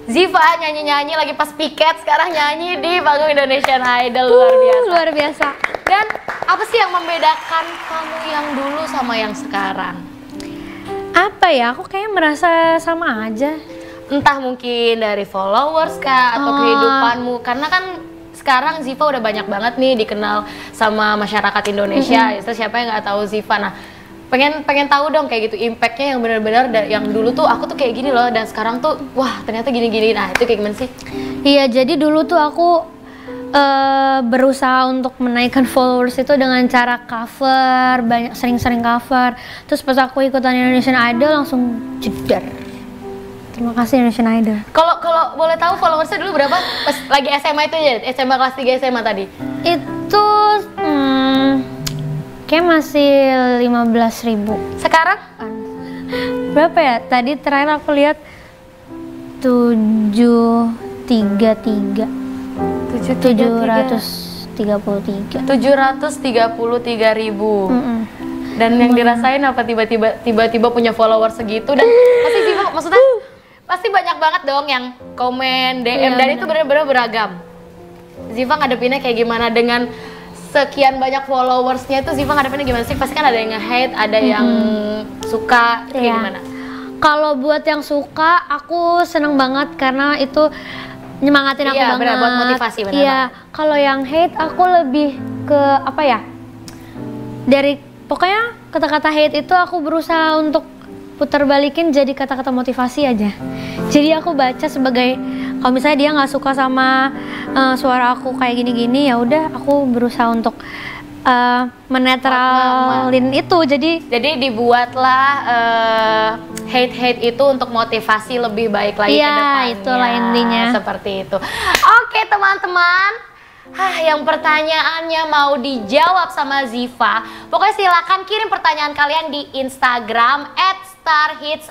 Ziva nyanyi-nyanyi lagi pas piket, sekarang nyanyi di panggung Indonesian Idol, luar biasa. Luar biasa. Dan apa sih yang membedakan kamu yang dulu sama yang sekarang? Apa ya, aku kayaknya merasa sama aja. Entah mungkin dari followers kah atau kehidupanmu, karena kan sekarang Ziva udah banyak banget nih dikenal sama masyarakat Indonesia. Itu siapa yang nggak tahu Ziva? Nah, pengen tahu dong kayak gitu impactnya yang benar-benar yang dulu tuh aku tuh kayak gini loh dan sekarang tuh wah ternyata gini-gini. Nah itu kayak gimana sih? Iya, jadi dulu tuh aku berusaha untuk menaikkan followers itu dengan cara cover, sering-sering cover. Terus pas aku ikutan Indonesian Idol langsung jedar. Terima kasih Indonesian Idol. Kalau boleh tahu followersnya dulu berapa? Pas lagi SMA itu ya, SMA kelas 3 SMA tadi? Itu kayak masih 15.000. Sekarang? Berapa ya? Tadi terakhir aku lihat 733 733 ribu. Dan yang dirasain apa tiba-tiba punya follower segitu dan pasti sih maksudnya pasti banyak banget dong yang komen, DM dan itu benar-benar beragam. Ziva ngadepinnya kayak gimana dengan sekian banyak followersnya itu? Ziva ngadepinnya gimana sih? Pasti kan ada yang nge-hate, ada yang suka, kayak gimana? Kalau buat yang suka, aku seneng banget karena itu nyemangatin aku banget. Iya, buat motivasi benar. Iya, kalau yang hate aku lebih ke apa ya? Dari pokoknya kata-kata hate itu aku berusaha untuk putar balikin jadi kata-kata motivasi aja. Jadi aku baca sebagai kalau misalnya dia nggak suka sama suara aku kayak gini-gini, ya udah aku berusaha untuk menetralin itu. Jadi dibuatlah hate itu untuk motivasi lebih baik lagi ke depannya. Iya, itulah intinya. Seperti itu. Oke teman-teman. Yang pertanyaannya mau dijawab sama Ziva, pokoknya silakan kirim pertanyaan kalian di Instagram @starhitsid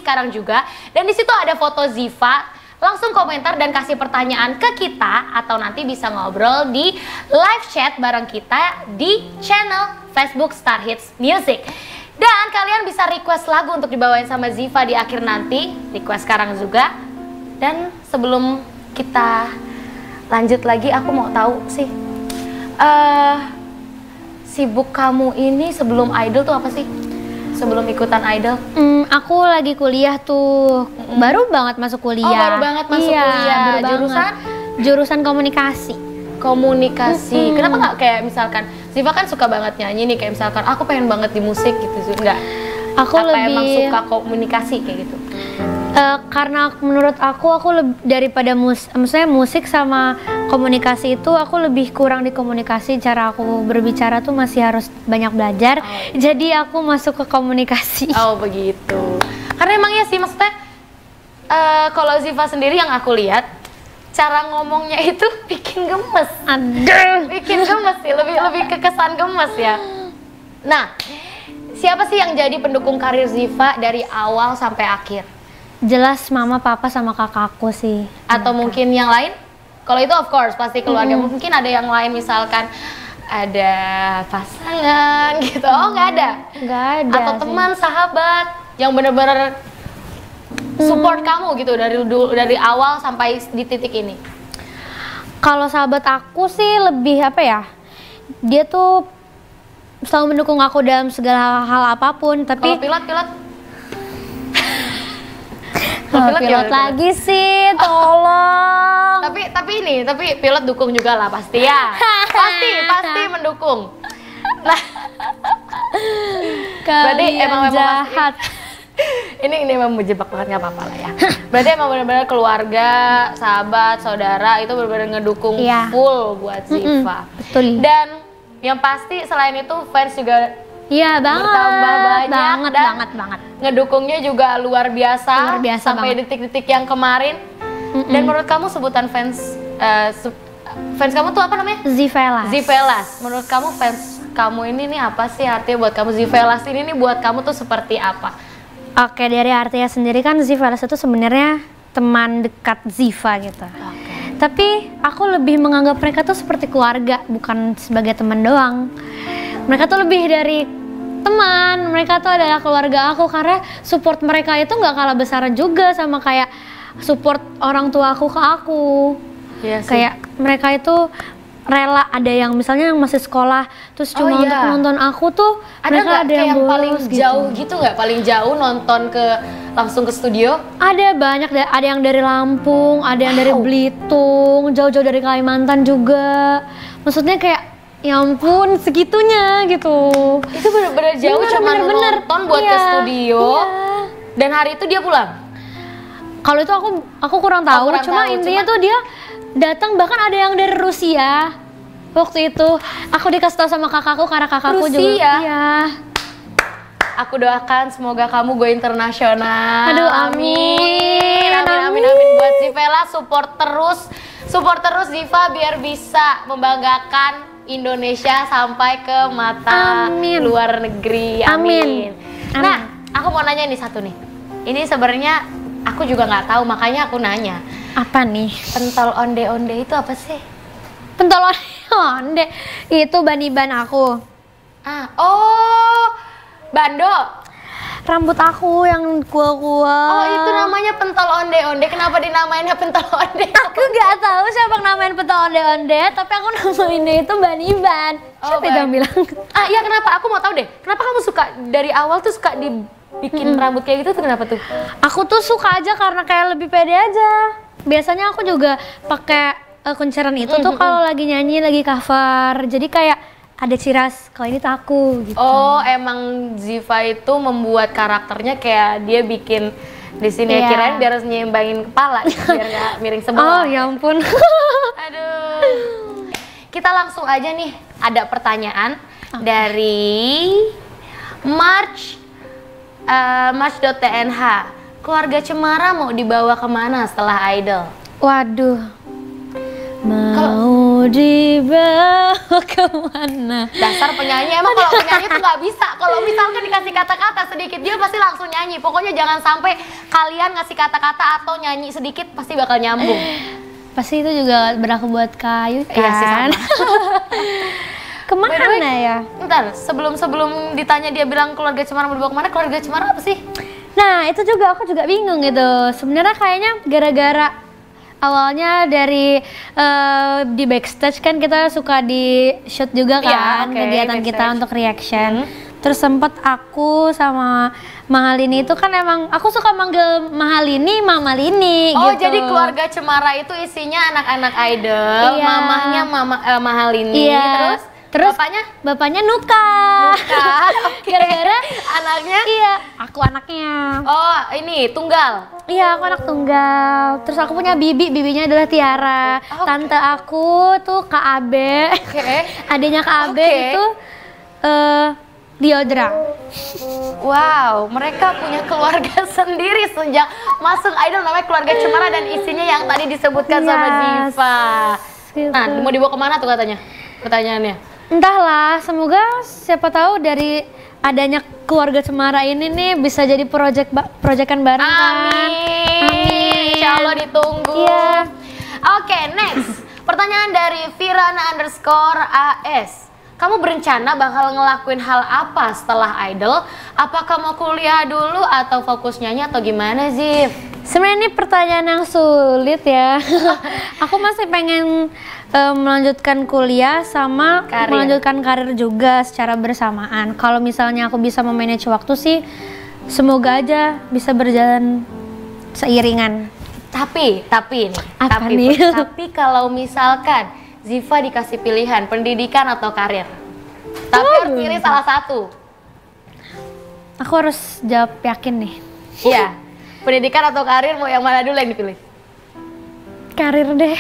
sekarang juga. Dan di situ ada foto Ziva. Langsung komentar dan kasih pertanyaan ke kita atau nanti bisa ngobrol di live chat bareng kita di channel Facebook Star Hits Music. Dan kalian bisa request lagu untuk dibawain sama Ziva di akhir nanti, request sekarang juga. Dan sebelum kita lanjut lagi, aku mau tahu sih, sibuk kamu ini sebelum idol tuh apa sih? Sebelum ikutan idol? Aku lagi kuliah tuh, baru banget masuk kuliah. Oh, baru banget masuk kuliah. Jurusan? Jurusan komunikasi. Komunikasi. Kenapa nggak kayak misalkan Ziva kan suka banget nyanyi nih, kayak misalkan aku pengen banget di musik gitu, enggak? Aku apa lebih emang suka komunikasi kayak gitu? Karena menurut aku daripada maksudnya musik sama komunikasi itu aku lebih kurang di komunikasi. Cara aku berbicara tuh masih harus banyak belajar. Jadi aku masuk ke komunikasi. Oh begitu. Karena emangnya sih maksudnya kalau Ziva sendiri yang aku lihat cara ngomongnya itu bikin gemes. Aduh. Bikin gemes sih, lebih kekesan gemes ya. Nah, siapa sih yang jadi pendukung karir Ziva dari awal sampai akhir? Jelas mama, papa, sama kakakku sih. Atau mungkin yang lain? Kalau itu of course pasti keluarga. Mungkin ada yang lain, misalkan ada pasangan gitu. Oh nggak ada? Nggak ada. Atau teman, sahabat yang benar-benar support kamu gitu dari awal sampai di titik ini? Kalau sahabat aku sih lebih apa ya? Dia tuh selalu mendukung aku dalam segala hal apapun. Tapi kalau pilot? Pilot lagi sih, tolong. Tapi pilot dukung juga lah pasti ya. pasti mendukung. Nah, berarti emang jahat. ini memang menjebak banget, nggak apa-apa lah ya. Berarti emang benar-benar keluarga, sahabat, saudara itu benar-benar ngedukung full buat Ziva. Betul. Dan yang pasti selain itu fans juga bertambah banyak banget. Ngedukungnya juga luar biasa sampai detik-detik yang kemarin. Dan menurut kamu sebutan fans kamu tuh apa namanya? Zivelas. Menurut kamu fans kamu ini nih apa sih artinya buat kamu? Zivelas ini nih buat kamu tuh seperti apa? Oke, dari artinya sendiri kan Zivelas itu sebenarnya teman dekat Ziva gitu. Tapi aku lebih menganggap mereka tuh seperti keluarga, bukan sebagai teman doang. Mereka tuh lebih dari teman, mereka tuh adalah keluarga aku karena support mereka itu nggak kalah besar juga sama kayak support orang tua aku ke aku. Iya sih. Kayak mereka itu rela, ada yang misalnya yang masih sekolah terus cuma untuk nonton aku tuh, ada mereka nggak ada kayak yang bolos paling jauh gitu nggak? Paling jauh nonton langsung ke studio? Ada banyak, ada yang dari Lampung, ada yang dari Belitung, jauh-jauh dari Kalimantan juga. Maksudnya kayak ya ampun segitunya gitu. Itu bener-bener jauh, cuma nonton buat ke studio. Dan hari itu dia pulang? Kalau itu aku kurang tahu, cuma intinya tuh dia datang, bahkan ada yang dari Rusia. Waktu itu aku dikasih tahu sama kakakku karena kakakku Rusia? juga. Iya. Aku doakan semoga kamu go internasional. Aduh, amin. Amin buat Zivela, support terus Ziva biar bisa membanggakan Indonesia sampai ke mata luar negeri. Amin. Nah, aku mau nanya nih satu nih. Ini sebenarnya aku juga nggak tahu, makanya aku nanya. Apa nih? Pentol onde-onde itu apa sih? Pentol onde itu baniban aku. Bando. Rambut aku yang kuah-kuah. Oh, itu namanya pentol onde-onde. Kenapa dinamainnya pentol onde? Aku nggak tahu siapa yang namain pentol onde-onde, tapi aku namainnya itu baniban. Siapa yang bilang? Iya, kenapa? Aku mau tahu deh. Kenapa kamu suka dari awal tuh suka dibikin rambut kayak gitu tuh, kenapa tuh? Aku tuh suka aja karena kayak lebih pede aja. Biasanya aku juga pakai kunciran itu tuh kalau lagi nyanyi, lagi cover. Jadi kayak ada ciras, kalau ini tuh aku gitu. Oh, emang Ziva itu membuat karakternya kayak dia bikin di sini ya, kirain biar harus nyimbangin kepala biar nggak miring sebelah. Oh, ya ampun. Aduh. Kita langsung aja nih, ada pertanyaan dari March.tnh. Keluarga Cemara mau dibawa kemana setelah Idol? Waduh. Mau dibawa kemana? Dasar penyanyi, emang kalau penyanyi tuh nggak bisa. Kalau misalkan dikasih kata-kata sedikit, dia pasti langsung nyanyi. Pokoknya jangan sampai kalian ngasih kata-kata atau nyanyi sedikit, pasti bakal nyambung. Pasti itu juga berlaku buat kayu kan? Iya sih, sama. Kemana ya? Bentar, sebelum ditanya dia bilang keluarga Cemara mau dibawa kemana, keluarga Cemara apa sih? Nah, itu juga aku juga bingung gitu. Sebenarnya kayaknya gara-gara awalnya dari di backstage kan kita suka di shoot juga kan, kegiatan backstage kita untuk reaction. Terus sempet aku sama Mahalini itu kan emang aku suka manggil Mahalini, Mama Lini gitu. Oh, jadi keluarga Cemara itu isinya anak-anak idol, mamahnya Mahalini, terus bapaknya Nuka. Gara-gara anaknya? Iya, aku anaknya. Oh, ini tunggal. Iya, aku anak tunggal. Terus aku punya bibinya adalah Tiara. Tante aku tuh Kak Abe. Adiknya Kak Abe itu Diodra. Wow, mereka punya keluarga sendiri sejak masuk idol, namanya keluarga Cemara dan isinya yang tadi disebutkan sama Ziva. Nah, mau dibawa kemana tuh katanya? Pertanyaannya. Entahlah, semoga siapa tahu dari adanya keluarga Cemara ini nih bisa jadi proyekan bareng kan. Amin. Insya Allah ditunggu. Iya. Oke, next. Pertanyaan dari Firana_AS. Kamu berencana bakal ngelakuin hal apa setelah idol? Apakah mau kuliah dulu atau fokus nyanyi atau gimana, Ziv? Sebenarnya ini pertanyaan yang sulit ya. Aku masih pengen melanjutkan kuliah sama melanjutkan karir juga secara bersamaan. Kalau misalnya aku bisa memanage waktu sih, semoga aja bisa berjalan seiringan. Tapi kalau misalkan Ziva dikasih pilihan pendidikan atau karir, tapi harus pilih salah satu. Aku harus jawab yakin nih. Iya. Pendidikan atau karir, mau yang mana dulu yang dipilih? Karir deh.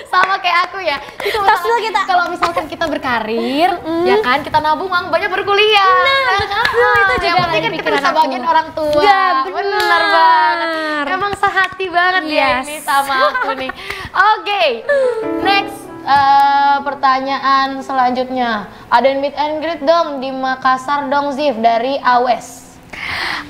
Sama kayak aku ya. Kalau misalkan kita berkarir, ya kan kita nabung uang banyak berkuliah. Itu juga yang penting kan kita bisa bagian orang tua. Ya, benar banget. Emang sehati banget ya ini sama aku nih. Oke, next pertanyaan selanjutnya. Ada meet and greet dong di Makassar dong, Ziv, dari Awes.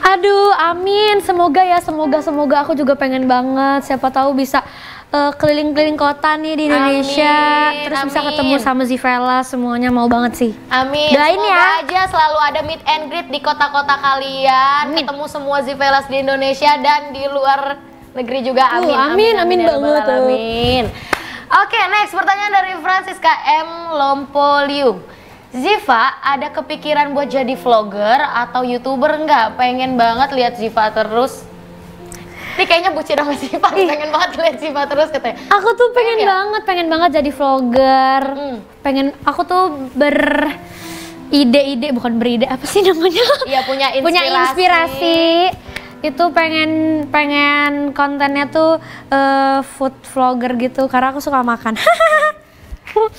Aduh, amin. Semoga ya, semoga aku juga pengen banget. Siapa tahu bisa keliling-keliling kota nih di Indonesia. Amin, Terus bisa amin. ketemu sama Zivela, semuanya mau banget sih. Amin. Doain Semoga ya. aja selalu ada meet and greet di kota-kota kalian. Amin. Ketemu semua Zivelas di Indonesia dan di luar negeri juga. Amin. Amin ya rabbal banget. alamin. Oke, next pertanyaan dari Francisca M. Lompolium. Ziva, ada kepikiran buat jadi vlogger atau YouTuber nggak? Pengen banget lihat Ziva terus. Ini kayaknya bucin sama Ziva, pengen banget lihat Ziva terus katanya. Aku tuh pengen banget jadi vlogger. Pengen, aku tuh ide-ide, bukan beride, apa sih namanya? Iya, punya inspirasi. Itu pengen kontennya tuh food vlogger gitu, karena aku suka makan.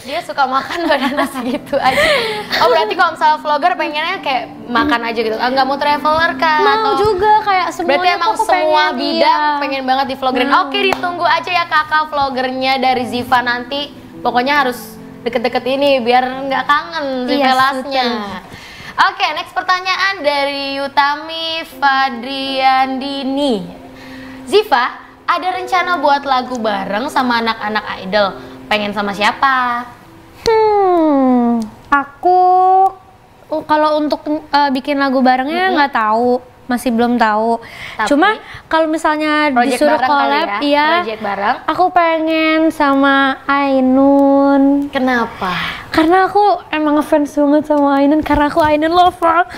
Dia suka makan badannya segitu aja. Oh, berarti kalau misalnya vlogger pengennya kayak makan aja gitu. Nggak mau traveler kan? Mau juga kayak semuanya. Berarti emang aku semua pengen, bidang iya. pengen banget di vloggerin. Oke, ditunggu aja ya kakak vloggernya dari Ziva nanti. Pokoknya harus deket-deket ini biar nggak kangen Zivelasnya. Oke, next pertanyaan dari Yutami Fadriandini. Ziva, ada rencana buat lagu bareng sama anak-anak idol? Pengen sama siapa? Aku kalau untuk bikin lagu barengnya nggak tahu, masih belum tahu. Tapi, cuma kalau misalnya project disuruh bareng collab, kali ya? iya. Project bareng. Aku pengen sama Ainun. Kenapa? Karena aku emang ngefans banget sama Ainun, karena aku Ainun lover.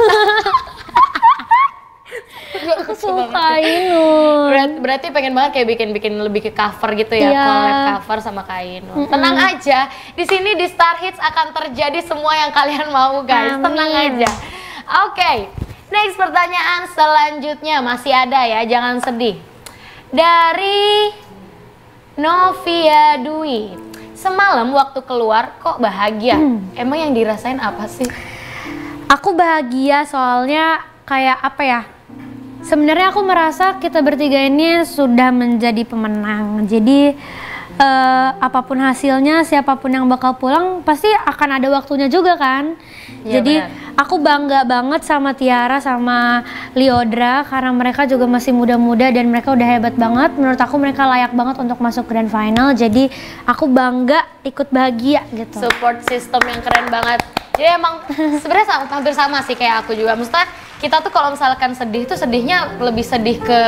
Aku suka Ainun. Berarti pengen banget kayak bikin lebih ke cover gitu ya, Iya. collab cover sama Kak Ainun. Tenang aja, di sini di Star Hits akan terjadi semua yang kalian mau guys. Amin. Tenang aja. Oke, next pertanyaan selanjutnya masih ada ya, jangan sedih. Dari Novia Dwi. Semalam waktu keluar kok bahagia. Emang yang dirasain apa sih? Aku bahagia soalnya kayak apa ya? Sebenarnya aku merasa kita bertiga ini sudah menjadi pemenang. Jadi apapun hasilnya, siapapun yang bakal pulang pasti akan ada waktunya juga kan. Iya, Jadi benar. aku bangga banget sama Tiara sama Liodra karena mereka juga masih muda-muda dan mereka udah hebat banget. Menurut aku mereka layak banget untuk masuk grand final. Jadi aku bangga ikut bahagia gitu. Support system yang keren banget. Jadi emang sebenarnya hampir sama sih kayak aku juga. Maksudnya kita tuh kalau misalkan sedih tuh sedihnya lebih sedih ke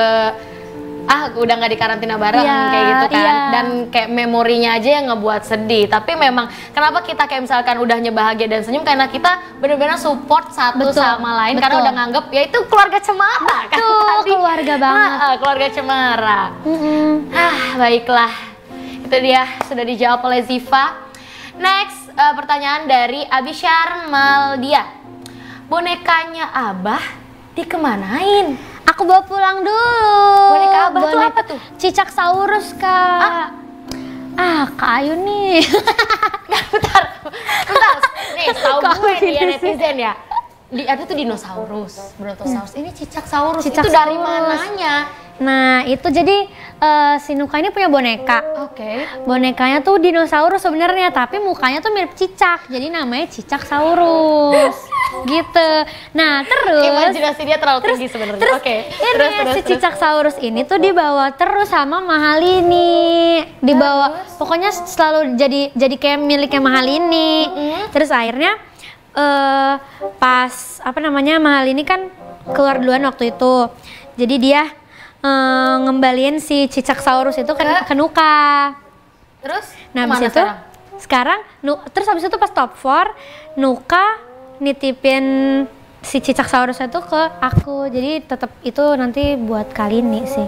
udah nggak di karantina bareng kayak gitu kan. Iya. Dan kayak memorinya aja yang ngebuat sedih. Tapi memang kenapa kita kayak misalkan udahnya bahagia dan senyum karena kita benar-benar support satu Betul, sama lain karena betul. udah nganggep ya itu keluarga Cemara kan tadi. Keluarga banget. Keluarga Cemara. Baiklah. Itu dia sudah dijawab oleh Ziva. Next pertanyaan dari Abisyar Maldia. Bonekanya Abah dikemanain? Aku bawa pulang dulu. Boneka Abah tuh apa tuh? Cicak saurus, Kak. Kak Ayu nih. bentar. Nih, tahu Kok gue nih ya gini sih? netizen ya. Ada tuh dinosaurus, brontosaurus. Ini cicak saurus. Cicak Itu dari saurus. mananya? Nah, itu jadi si Nuka ini punya boneka. Oke. Bonekanya tuh dinosaurus sebenarnya, tapi mukanya tuh mirip cicak. Jadi namanya cicak saurus. Gitu. Nah, terus Imajinasi dia terlalu tinggi sebenarnya. Terus, Oke. ini si cicak saurus ini tuh dibawa terus sama Mahalini. Dibawa, pokoknya selalu jadi kayak miliknya Mahalini. Terus akhirnya pas Mahalini kan keluar duluan waktu itu. Jadi dia ngembaliin si cicak saurus itu ke Nuka. Terus? Nah, kemana habis itu sekarang terus habis itu pas top 4 Nuka nitipin si cicak saurus itu ke aku. Jadi tetap itu nanti buat kali ini sih.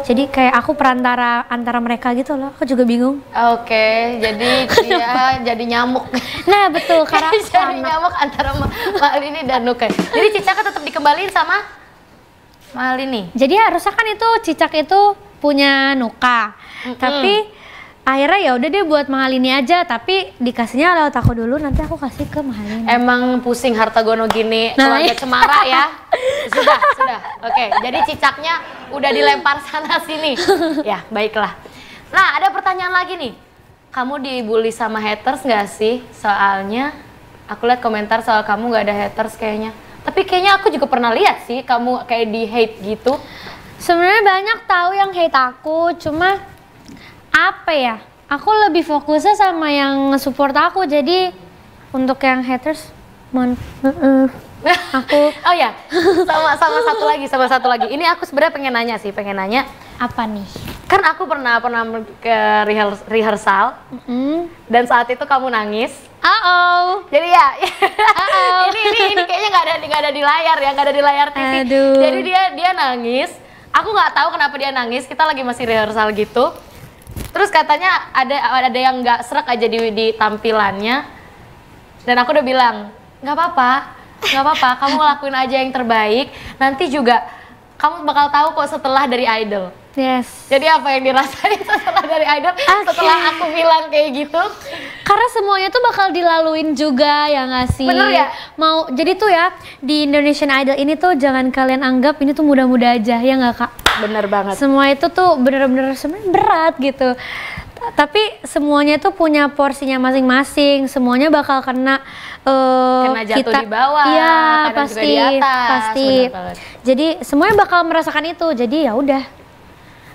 Jadi kayak aku perantara antara mereka gitu loh. Aku juga bingung. Oke, jadi dia jadi nyamuk. Nah, betul karena jadi nyamuk antara Malini dan Nuka. Jadi cicaknya tetap dikembaliin sama Malini. Jadi harusnya kan itu cicak itu punya Nuka. Tapi akhirnya ya udah deh buat Mahalini aja, tapi dikasihnya lewat aku dulu, nanti aku kasih ke Mahalini. Emang pusing harta gono gini keluarga Cemara ya. Sudah. Oke, jadi cicaknya udah dilempar sana sini. Ya, baiklah. Nah, ada pertanyaan lagi nih. Kamu dibully sama haters nggak sih? Soalnya aku lihat komentar soal kamu nggak ada haters kayaknya. Tapi kayaknya aku juga pernah lihat sih kamu kayak di hate gitu. Sebenarnya banyak tahu yang hate aku, cuma apa ya? Aku lebih fokusnya sama yang nge-support aku. Jadi untuk yang haters, aku Oh ya, sama satu lagi. Ini aku sebenarnya pengen nanya apa nih? kan aku pernah ke rehearsal dan saat itu kamu nangis. Jadi ya, ini kayaknya nggak ada di layar ya, nggak ada di layar TV. Aduh. Jadi dia nangis. Aku nggak tahu kenapa dia nangis. Kita lagi masih rehearsal gitu. Terus katanya ada yang nggak serak aja di tampilannya. Dan aku udah bilang nggak apa-apa. Kamu lakuin aja yang terbaik. Nanti juga kamu bakal tahu kok setelah dari Idol. Yes. Jadi apa yang dirasain setelah dari Idol? Setelah aku bilang kayak gitu? Karena semuanya tuh bakal dilaluin juga ya nggak sih? Bener ya? Jadi tuh ya di Indonesian Idol ini tuh jangan kalian anggap ini tuh mudah-mudah aja ya nggak Kak? Bener banget. Semua itu tuh bener-bener sebenarnya berat gitu. Tapi semuanya tuh punya porsinya masing-masing. Semuanya bakal kena jatuh di bawah, iya kadang pasti, juga di atas. pasti. Jadi semuanya bakal merasakan itu. Jadi ya udah.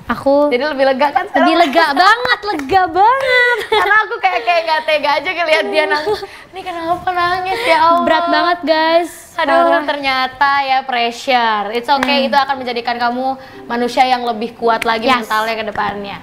Jadi lebih lega kan sekarang? Lebih lega banget. Karena aku kayak nggak tega aja ngeliat dia nangis. Ini kenapa nangis ya Allah? Berat banget guys. Aduh, ternyata ya pressure. It's okay, itu akan menjadikan kamu manusia yang lebih kuat lagi mentalnya ke depannya.